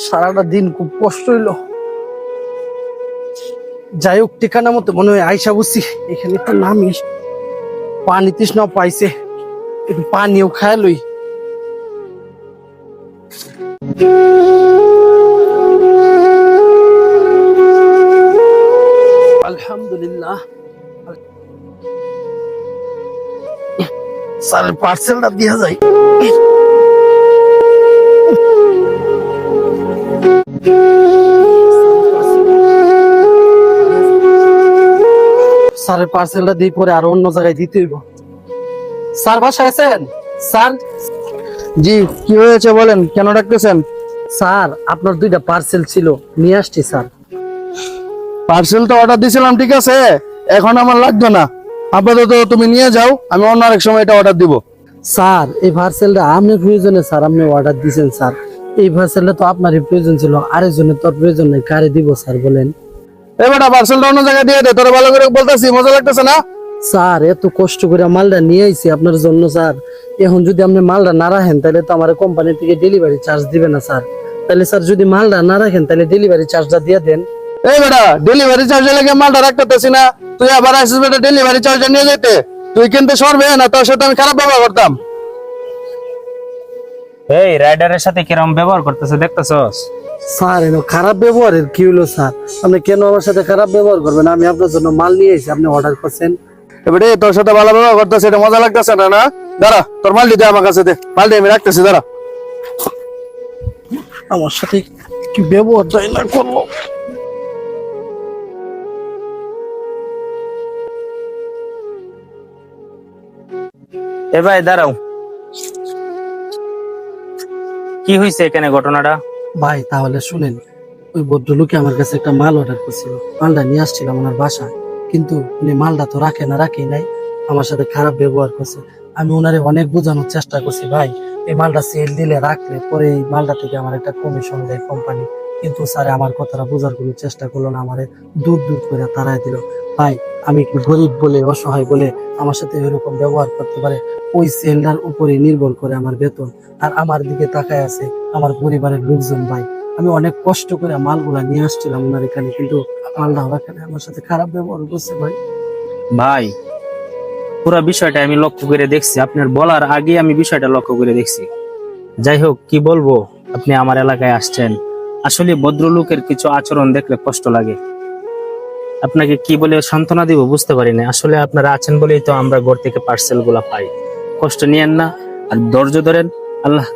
সারাটা দিন খুব কষ্ট হইলো। যাই হোক, ঠিকানা মতো মনে হয় আইসা বুঝছি। এখানে একটু নামি, পানি তৃষ্ণা পাইছে, একটু পানিও খায় লই। আলহামদুলিল্লাহ। স্যারের পার্সেলটা দিয়া যায়। স্যারের পার্সেলটা দিয়ে পরে আরো অন্য জায়গায় দিতে হইব। স্যার বাসায় আছেন? স্যার, জি, কি হয়েছে বলেন, কেন ডাকতেছেন? স্যার আপনার দুইটা পার্সেল ছিল, নিয়ে আসছি স্যার। পার্সেল তো অর্ডার দিয়েছিলাম, ঠিক আছে, এখন আমার লাগবে না। আপাতত তুমি নিয়ে যাও, আমি অন্য আরেক সময় এটা অর্ডার দিব। স্যার এই পার্সেলটা আপনার প্রয়োজনে স্যার আপনি অর্ডার দিয়েছেন স্যার। এই পার্সেলটা তো আপনারই প্রয়োজন ছিল, আরেকজনের তোর প্রয়োজন নেই, কারে দিব স্যার বলেন? এবারটা পার্সেলটা অন্য জায়গায় দিয়ে দে, তোরা ভালো করে বলতেছি, মজা লাগতেছে না? স্যার এত কষ্ট করে মালটা নিয়ে আইছি আপনার জন্য স্যার। এখন যদি আপনি মালটা না রাখেন তাহলে তো আমার কোম্পানি থেকে ডেলিভারি চার্জ দিবে না স্যার। তাহলে স্যার যদি মালটা না রাখেন তাহলে ডেলিভারি চার্জটা দিয়ে দেন। এই বেটা, ডেলিভারি চার্জ লাগে মালটা রাখতেছি না, তুই আবার আসিস বেটা ডেলিভারি চার্জটা নিয়ে যেতে। তুই কিন্তু সরবে না, তোর সাথে আমি খারাপ ব্যবহার করতাম। এই রাইডারের সাথে কিরকম ব্যবহার করতেছে দেখতেছস? স্যার এনো খারাপ ব্যবহারের কি হলো স্যার? আপনি কেন আমার সাথে খারাপ ব্যবহার করবেন? আমি আপনার জন্য মাল নিয়ে এসেছি, আপনি অর্ডার করছেন। এবারে তোর সাথে ভালো ব্যবহার করতেছে, এটা মজা লাগতেছে না? না দাঁড়া, তোর মালটি দে আমার কাছে, দে মালটি আমি রাখতেছি, দাঁড়া। আমার সাথে কি ব্যবহারটাই না করলো। এ ভাই দাঁড়াও, কি হয়েছে এখানে ঘটনাটা? ভাই তাহলে শুনেন, ওই ভদ্রলোকে আমার কাছে একটা মাল অর্ডার করছিল, মালটা নিয়ে আসছিলাম ওনার বাসায়, কিন্তু উনি মালটা তো রাখে নাই, আমার সাথে খারাপ ব্যবহার করছে। আমি ওনারে অনেক বোঝানোর চেষ্টা করছি, ভাই এই মালটা সেল দিলে রাখলে পরে এই মালটা থেকে আমার একটা কমিশন দেয় কোম্পানি, কিন্তু স্যার আমার কথাটা বোঝার কোনো চেষ্টা করলো না, আমারে দূর দূর করে তাড়াই দিল। ভাই আমি একটু গরিব বলে, অসহায় বলে আমার সাথে এরকম ব্যবহার করতে পারে? ওই সেলটার উপরে নির্ভর করে আমার বেতন, আর আমার দিকে তাকায় আছে আমার পরিবারের লোকজন। ভাই আমি অনেক কষ্ট করে মালগুলা নিয়ে আসছিলাম ওনার এখানে, কিন্তু মালটা ওখানে আমার সাথে খারাপ ব্যবহার করছে ভাই। ভাই পুরো বিষয়টা আমি লক্ষ্য করে দেখছি, আপনার বলার আগে আমি বিষয়টা লক্ষ্য করে দেখছি। যাই হোক, কি বলবো, আপনি আমার এলাকায় আসছেন, আসলে ভদ্রলোকের কিছু আচরণ দেখলে কষ্ট লাগে। আপনাকে কি বলে সান্ত্বনা দিব বুঝতে পারি না। আসলে আপনারা আছেন বলেই তো আমরা ঘর থেকে পার্সেল গুলা পাই। কষ্ট নিয়েন না, আর ধৈর্য ধরেন। আল্লাহ